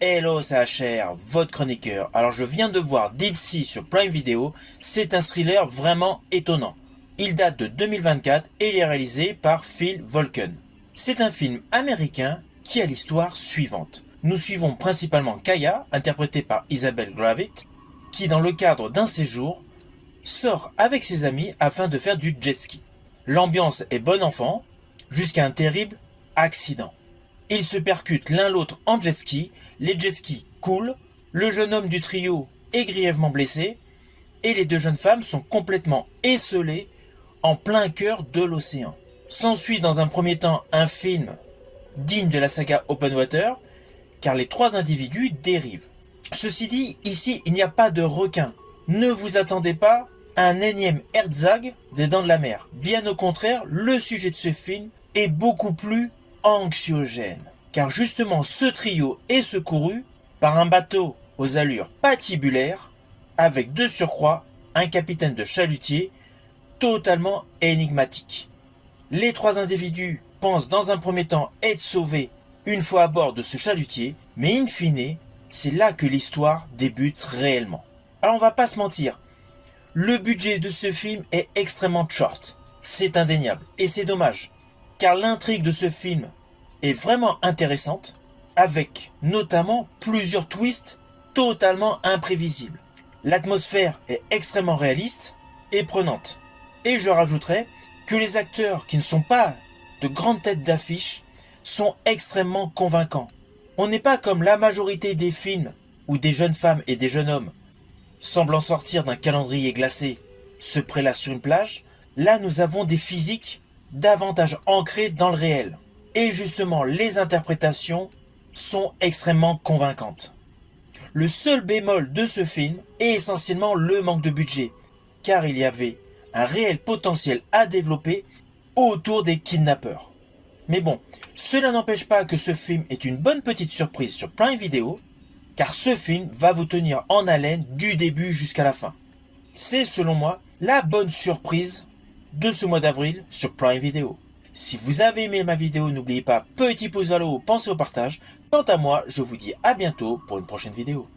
Hello, c'est HR, votre chroniqueur. Alors je viens de voir Dead Sea sur Prime Video, c'est un thriller vraiment étonnant. Il date de 2024 et il est réalisé par Phil Volken. C'est un film américain qui a l'histoire suivante. Nous suivons principalement Kaya, interprétée par Isabelle Gravett, qui dans le cadre d'un séjour, sort avec ses amis afin de faire du jet ski. L'ambiance est bon enfant, jusqu'à un terrible accident. Ils se percutent l'un l'autre en jet ski, les jet skis coulent, le jeune homme du trio est grièvement blessé, et les deux jeunes femmes sont complètement esseulées en plein cœur de l'océan. S'ensuit dans un premier temps un film digne de la saga Open Water, car les trois individus dérivent. Ceci dit, ici il n'y a pas de requin. Ne vous attendez pas à un énième Herzog des Dents de la Mer. Bien au contraire, le sujet de ce film est beaucoup plus anxiogène. Car justement ce trio est secouru par un bateau aux allures patibulaires, avec de surcroît un capitaine de chalutier totalement énigmatique. Les trois individus pensent dans un premier temps être sauvés une fois à bord de ce chalutier, mais in fine, c'est là que l'histoire débute réellement. Alors on va pas se mentir, le budget de ce film est extrêmement short, c'est indéniable, et c'est dommage, car l'intrigue de ce film est vraiment intéressante, avec notamment plusieurs twists totalement imprévisibles. L'atmosphère est extrêmement réaliste et prenante. Et je rajouterais que les acteurs qui ne sont pas de grandes têtes d'affiche sont extrêmement convaincants. On n'est pas comme la majorité des films où des jeunes femmes et des jeunes hommes, semblant sortir d'un calendrier glacé, se prélassent sur une plage. Là, nous avons des physiques davantage ancrées dans le réel. Et justement, les interprétations sont extrêmement convaincantes. Le seul bémol de ce film est essentiellement le manque de budget, car il y avait un réel potentiel à développer autour des kidnappeurs. Mais bon, cela n'empêche pas que ce film est une bonne petite surprise sur Prime Video, car ce film va vous tenir en haleine du début jusqu'à la fin. C'est selon moi la bonne surprise de ce mois d'avril sur Prime Video. Si vous avez aimé ma vidéo, n'oubliez pas petit pouce vers le haut, pensez au partage. Quant à moi, je vous dis à bientôt pour une prochaine vidéo.